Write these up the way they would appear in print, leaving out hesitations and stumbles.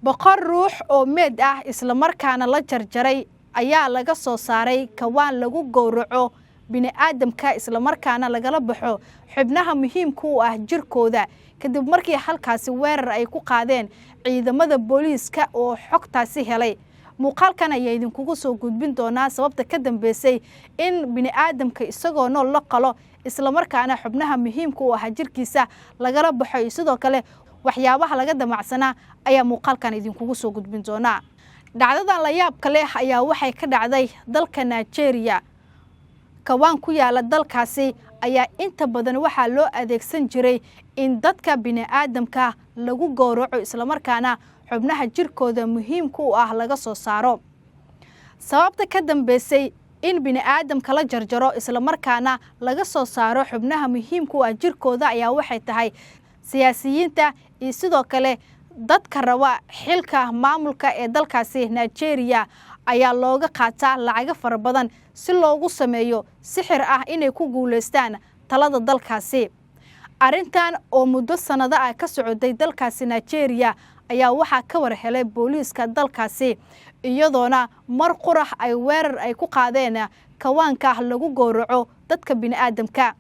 boqor ruux oo meed ah isla markaana la jarjaray ayaa laga soo saaray kawaan lagu gowraco bini'aadamka isla markaana lagala baxo xubnaha muhiimka u ah jirkooda kadib markii halkaasi weerar ay ku qaadeen ciidamada booliiska oo xogtaasi helay. muuqaalkan ayaa idinkugu soo gudbin doonaa sababta ka dambeysay in bini'aadamka isagoo nool la qalo isla markaana xubnaha muhiimka u ah jirkiisa lagala baxo iyo sidoo kale waxyaabaha laga damacsanaa ayaa muuqaalkan idinkugu soo gudbin doonaa. dhacdadan la yaabka leh ayaa waxay ka dhacday dalka Nigeria. kawaan ku yaala dalkaasi ayaa inta badan waxaa loo adeegsan jiray in dadka bini'aadamka lagu gowraco isla markaana xubnaha jirkooda muhiimka u ah laga soo saaro. sababta ka dambeysay in bini'aadamka la jarjaro isla markaana laga soo saaro xubnaha muhiimka u ah jirkooda ayaa waxay tahay siyaasiyiinta iyo sidoo kale dadka raba xilka maamulka ee dalkaasi Nigeria ayaa looga qaataa lacag fara badan si loogu sameeyo sixir ah inay ku guuleystaan talada dalkaasi. arintan oo muddo sanado ah ka socday dalkaasi Nigeria ayaa waxa ka war helay booliiska dalkaasi iyadoona mar qurax ay weerar ay ku qaadeen kawaanka lagu gowraco dadka bini'aadamka.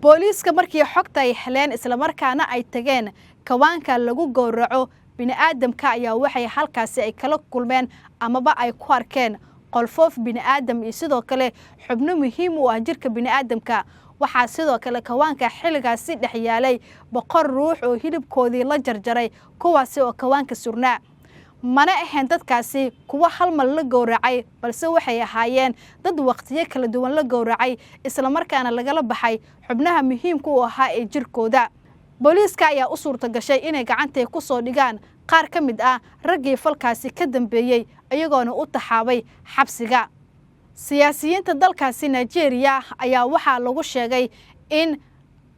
booliiska markii xogta ay heleen isla markaana ay tageen kawaanka lagu gowraco bini'aadamka ayaa waxay halkaasi ay kala kulmeen amaba ay ku arkeen qolfoof bini'aadam iyo sidoo kale xubno muhiim u ah jirka bini'aadamka. waxaa sidoo kale kawaanka xilligaasi dhex yaalay boqor ruux oo hilibkoodii la jarjaray kuwaasi oo kawaanka surnaa. mana ahayn dadkaasi kuwa hal mar la gowracay balse waxay ahaayeen dad waqtiyo kala duwan la gowracay isla markaana lagala baxay xubnaha muhiimka u ahaa ee jirkooda. booliiska ayaa u suurta gashay inay gacanta ku soo dhigaan qaar ka mid ah raggii falkaasi ka dambeeyay iyagoona u taxaabay xabsiga. siyaasiyiinta dalkaasi Nigeria ayaa waxaa lagu sheegay in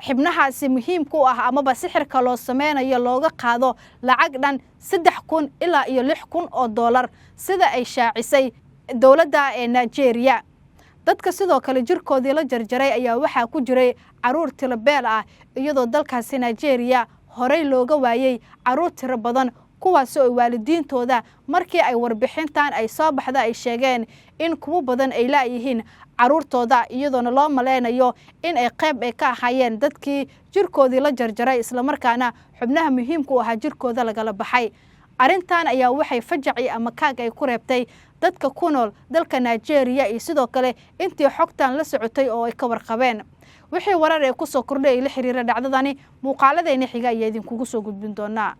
xubnahaasi muhiimka u ah amaba sixirka loo sameynayo looga qaado lacag dhan 3,000 ilaa iyo 6,000 oo dollar sida ay shaacisay dawladda ee Nigeria. dadka sidoo kale jirkoodii la jarjaray ayaa waxaa ku jiray caruur tiro beel ah iyadoo dalkaasi Nigeria horey looga waayay caruur tiro badan kuwaas oo waalidiintooda markii ay warbixintan ay soo baxda ay sheegeen in kuwa badan ay laayihiin caruurtooda iyadoona loo maleynayo in ay qayb ay ka ahaayeen dadkii jirkoodii la jarjaray isla markaana xubnaha muhiimka u ahaa jirkooda lagala baxay. arintan ayaa waxay fajaci ama kaag ay ku reebtay dadka ku nool dalka Nigeria iyo sidoo kale intii xogtan la socotay oo ay ka warqabeen. wixii warar ee ku soo kordhay la xiriira dhacdadani muuqaaladayna xiga ayaa idinkugu soo gudbin doonaa.